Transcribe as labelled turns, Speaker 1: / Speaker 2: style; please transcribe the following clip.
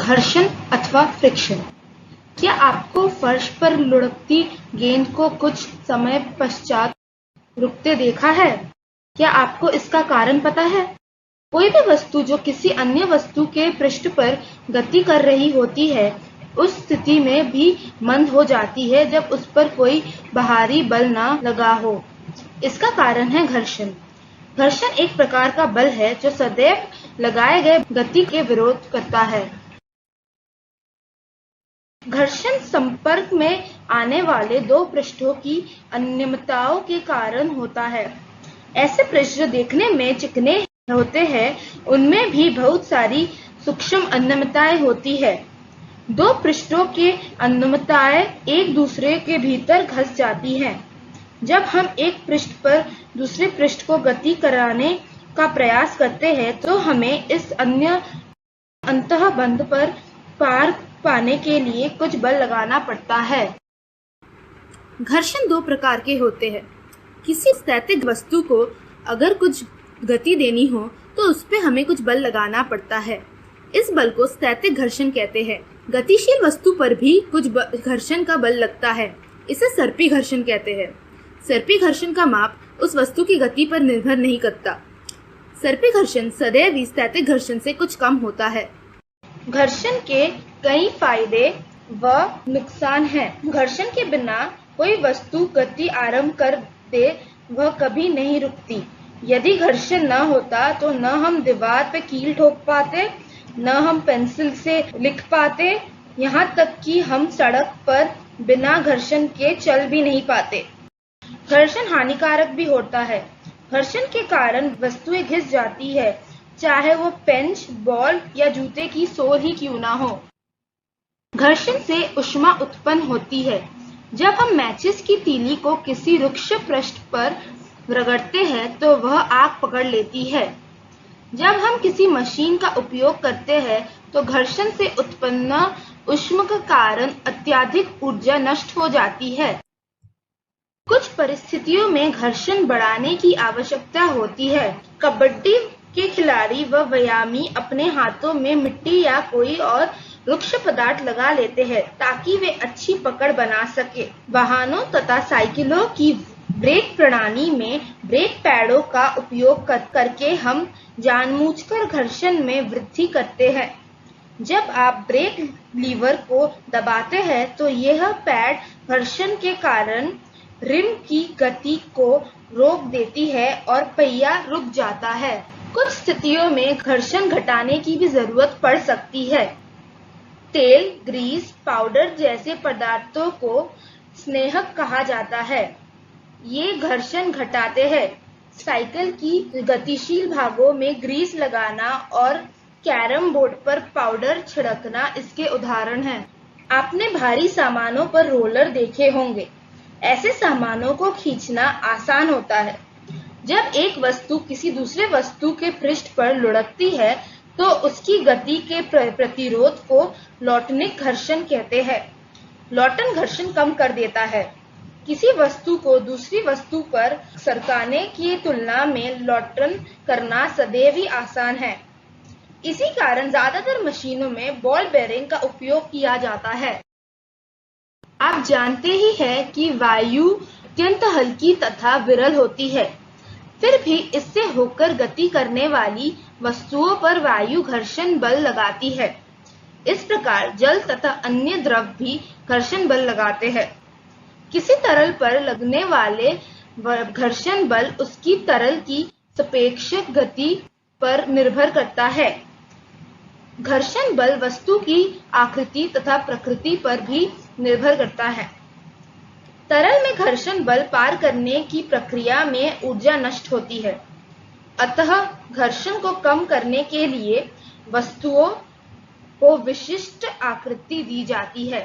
Speaker 1: घर्षण अथवा फ्रिक्शन। क्या आपको फर्श पर लुढ़कती गेंद को कुछ समय पश्चात रुकते देखा है? क्या आपको इसका कारण पता है? कोई भी वस्तु जो किसी अन्य वस्तु के पृष्ठ पर गति कर रही होती है, उस स्थिति में भी मंद हो जाती है जब उस पर कोई बाहरी बल न लगा हो। इसका कारण है घर्षण। घर्षण एक प्रकार का बल है जो सदैव लगाए गए गति के विरोध करता है। घर्षण संपर्क में आने वाले दो पृष्ठों की अनियमितताओं के कारण होता है। ऐसे पृष्ठ जो देखने में चिकने होते हैं, उनमें भी बहुत सारी सूक्ष्म अनियमितताएं होती है। दो पृष्ठों की अनियमितताएं एक दूसरे के भीतर घुस जाती हैं। जब हम एक पृष्ठ पर दूसरे पृष्ठ को गति कराने का प्रयास करते हैं, तो हमें इस अन्य अंतःबंध पर पार पाने के लिए कुछ बल लगाना पड़ता है। घर्षण दो प्रकार के होते हैं। किसी स्थैतिक वस्तु को अगर कुछ गति देनी हो तो उस पे हमें कुछ बल लगाना पड़ता है। इस बल को स्थैतिक घर्षण कहते हैं। गतिशील वस्तु पर भी कुछ घर्षण का बल लगता है। इसे सर्पी घर्षण कहते हैं। सर्पी घर्षण का माप उस वस्तु की गति पर निर्भर नहीं करता। सर्पी घर्षण सदैव स्थैतिक घर्षण से कुछ कम होता है। घर्षण के कई फायदे व नुकसान हैं। घर्षण के बिना कोई वस्तु गति आरंभ कर दे वह कभी नहीं रुकती। यदि घर्षण न होता तो न हम दीवार पे कील ठोक पाते, न हम पेंसिल से लिख पाते, यहाँ तक कि हम सड़क पर बिना घर्षण के चल भी नहीं पाते। घर्षण हानिकारक भी होता है। घर्षण के कारण वस्तुएं घिस जाती है, चाहे वो पेंच, बॉल या जूते की सोल ही क्यों ना हो। घर्षण से ऊष्मा उत्पन्न होती है। जब हम मैचिस की तीली को किसी रुक्ष पृष्ठ पर रगड़ते हैं तो वह आग पकड़ लेती है। जब हम किसी मशीन का उपयोग करते हैं तो घर्षण से उत्पन्न ऊष्मा के कारण अत्यधिक ऊर्जा नष्ट हो जाती है। कुछ परिस्थितियों में घर्षण बढ़ाने की आवश्यकता होती है। कबड्डी के खिलाड़ी व व्यायामी अपने हाथों में मिट्टी या कोई और रुक्ष पदार्थ लगा लेते हैं ताकि वे अच्छी पकड़ बना सके। वाहनों तथा साइकिलों की ब्रेक प्रणाली में ब्रेक पैडों का उपयोग करके हम जानबूझकर घर्षण में वृद्धि करते हैं। जब आप ब्रेक लीवर को दबाते हैं तो यह पैड घर्षण के कारण रिम की गति को रोक देती है और पहिया रुक जाता है। कुछ स्थितियों में घर्षण घटाने की भी जरूरत पड़ सकती है। तेल, ग्रीस, पाउडर जैसे पदार्थों को स्नेहक कहा जाता है। ये घर्षण घटाते हैं। साइकिल की गतिशील भागों में ग्रीस लगाना और कैरम बोर्ड पर पाउडर छिड़कना इसके उदाहरण हैं। आपने भारी सामानों पर रोलर देखे होंगे। ऐसे सामानों को खींचना आसान होता है। जब एक वस्तु किसी दूसरे वस्तु के पृष्ठ पर लुढ़कती है तो उसकी गति के प्रतिरोध को लॉटनिक घर्षण कहते हैं। लॉटन घर्षण कम कर देता है। किसी वस्तु को दूसरी वस्तु पर सरकाने की तुलना में लॉटन करना सदैव ही आसान है। इसी कारण ज्यादातर मशीनों में बॉल बेयरिंग का उपयोग किया जाता है। आप जानते ही हैं कि वायु अत्यंत हल्की तथा विरल होती है। फिर भी इससे होकर गति करने वाली वस्तुओं पर वायु घर्षण बल लगाती है। इस प्रकार जल तथा अन्य द्रव भी घर्षण बल लगाते हैं। किसी तरल पर लगने वाले घर्षण बल उसकी तरल की सापेक्षिक गति पर निर्भर करता है। घर्षण बल वस्तु की आकृति तथा प्रकृति पर भी निर्भर करता है। तरल में घर्षण बल पार करने की प्रक्रिया में ऊर्जा नष्ट होती है। अतः घर्षण को कम करने के लिए वस्तुओं को विशिष्ट आकृति दी जाती है।